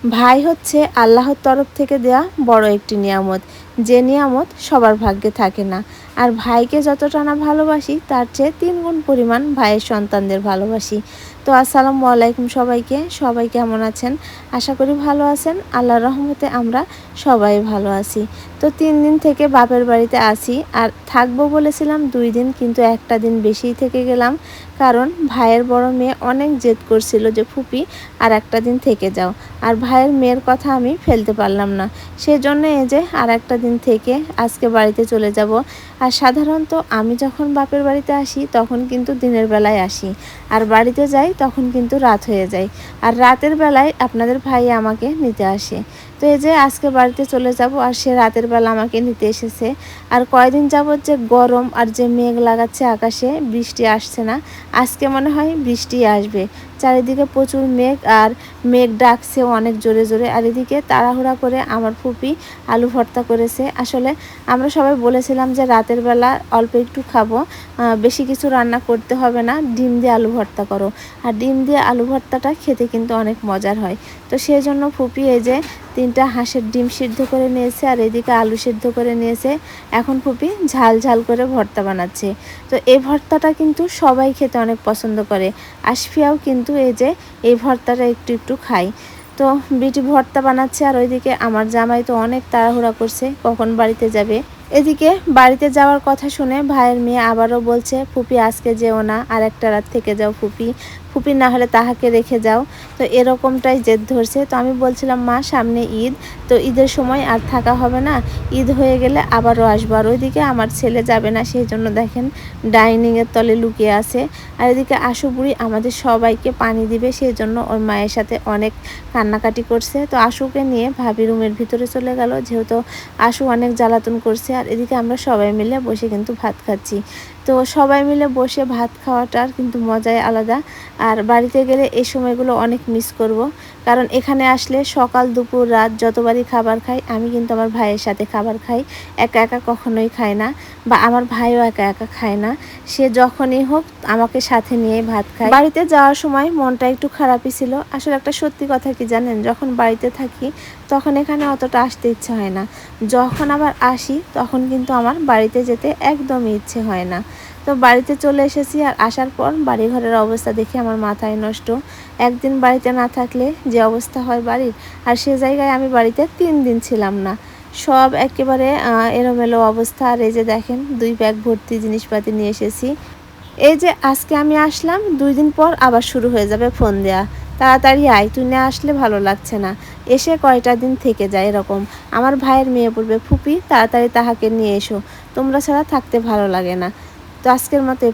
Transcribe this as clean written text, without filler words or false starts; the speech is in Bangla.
ভাই হচ্ছে আল্লাহর তরফ থেকে দেয়া বড় একটি নিয়ামত, যে নিয়ামত সবার ভাগ্যে থাকে না। আর ভাইকে যতটা না ভালোবাসি তার চেয়ে 3 গুণ পরিমাণ ভাইয়ের সন্তানদের ভালোবাসি। তো আসসালামু আলাইকুম সবাইকে, সবাই কেমন আছেন? আশা করি ভালো আছেন। আল্লাহর রহমতে আমরা সবাই ভালো আছি। তো 3 দিন থেকে বাপের বাড়িতে আছি, আর থাকবো বলেছিলাম 2 দিন, কিন্তু একটা দিন বেশিই থেকে গেলাম। কারণ ভাইয়ের বড় মেয়ে অনেক জেদ করছিল যে ফুপি আর একটা দিন থেকে যাও, আর ভাইয়ের মেয়ের কথা আমি ফেলতে পারলাম না। সেজন্য এই যে আর একটা দিন থেকে আজকে বাড়িতে চলে যাব। আর সাধারণত আমি যখন বাপের বাড়িতে আসি তখন কিন্তু দিনের বেলায় আসি, আর বাড়িতে যাই তখন কিন্তু রাত হয়ে যায়। আর রাতের বেলায় আপনাদের ভাই আমাকে নিতে আসে। তো এই যে আজকে বাড়িতে চলে যাব, আর সে রাতের বেলা আমাকে নিতে এসেছে। আর কয়দিন যাবত যে গরম আর যে মেঘ লাগাচ্ছে আকাশে, বৃষ্টি আসছে না। আজকে মনে হয় বৃষ্টি আসবে। চারিদিকে প্রচুর মেঘ, আর মেঘ ডাকছে অনেক জোরে জোরে। আর এদিকে তাড়াহুড়া করে আমার ফুপি আলু ভর্তা করেছে। আসলে আমরা সবাই বলেছিলাম যে রাতের বেলা অল্প একটু খাবো, বেশি কিছু রান্না করতে হবে না, ডিম দিয়ে আলু ভর্তা করো। আর ডিম দিয়ে আলু ভর্তাটা খেতে কিন্তু অনেক মজার হয়। তো সেই জন্য ফুপি এই যে 3টা হাঁসের ডিম সিদ্ধ করে নিয়েছে, আর এদিকে আলু সিদ্ধ করে নিয়েছে। এখন ফুপি ঝাল ঝাল করে ভর্তা বানাচ্ছে। তো এই ভর্তাটা কিন্তু সবাই খেতে অনেক পছন্দ করে। আশফিয়াও কিন্তু এই যে এই ভর্তাটা একটু একটু খাই। তো বিটি ভর্তা বানাচ্ছে, আর ওইদিকে আমার জামাই তো অনেক তাড়াহুড়া করছে কখন বাড়িতে যাবে। এদিকে বাড়িতে যাওয়ার কথা শুনে ভাইয়ের মেয়ে আবারও বলছে, ফুপি আজকে যেও না, আর একটা রাত থেকে যাও ফুপি, ফুপি না হলে তাহাকে রেখে যাও। তো এরকমটাই জেদ ধরছে। তো আমি বলছিলাম মা সামনে ঈদ, তো ঈদের সময় আর থাকা হবে না, ঈদ হয়ে গেলে আবারও আসবো। আর ওইদিকে আমার ছেলে যাবে না, সেই জন্য দেখেন ডাইনিংয়ের তলে লুকিয়ে আছে। আর এদিকে আশু বুড়ি আমাদের সবাইকে পানি দিবে, সেই জন্য ওর মায়ের সাথে অনেক কান্নাকাটি করছে। তো আশুকে নিয়ে ভাবি রুমের ভিতরে চলে গেল, যেহেতু আশু অনেক জ্বালাতন করছে। আর এদিকে আমরা সবাই মিলে বসে কিন্তু ভাত খাচ্ছি। তো সবাই মিলে বসে ভাত খাওয়াটার কিন্তু মজাই আলাদা। আর বাড়িতে গেলে এই সময়গুলো অনেক মিস করব, কারণ এখানে আসলে সকাল দুপুর রাত যতবারই খাবার খাই, আমি কিন্তু আমার ভাইয়ের সাথে খাবার খাই, একা একা কখনোই খাই না। বা আমার ভাইও একা একা খায় না, সে যখনই হোক আমাকে সাথে নিয়ে ভাত খায়। বাড়িতে যাওয়ার সময় মনটা একটু খারাপই ছিল। আসলে একটা সত্যি কথা কি জানেন, যখন বাড়িতে থাকি তখন এখানে অতটা আসতে ইচ্ছে হয় না, যখন আবার আসি তখন কিন্তু আমার বাড়িতে যেতে একদমই ইচ্ছে হয় না। তো বাড়িতে চলে এসেছি, আর আসার পর বাড়িঘরের অবস্থা দেখে আমার মাথায় নষ্ট। একদিন বাড়িতে না থাকলে যে অবস্থা হয় বাড়ির, আর সে জায়গায় আমি বাড়িতে 3 দিন ছিলাম না। সব একেবারে এলোমেলো অবস্থা। আর এই যে দেখেন 2 ব্যাগ ভর্তি জিনিসপাতি নিয়ে এসেছি। এই যে আজকে আমি আসলাম, 2 দিন পর আবার শুরু হয়ে যাবে ফোন দেয়া, তাড়াতাড়ি আয়, তুই না আসলে ভালো লাগছে না, এসে কয়টা দিন থেকে যায় এরকম। আমার ভাইয়ের মেয়ে বলবে, ফুপি তাড়াতাড়ি তাহাকে নিয়ে এসো, তোমরা ছাড়া থাকতে ভালো লাগে না। তো আজকের মতো এ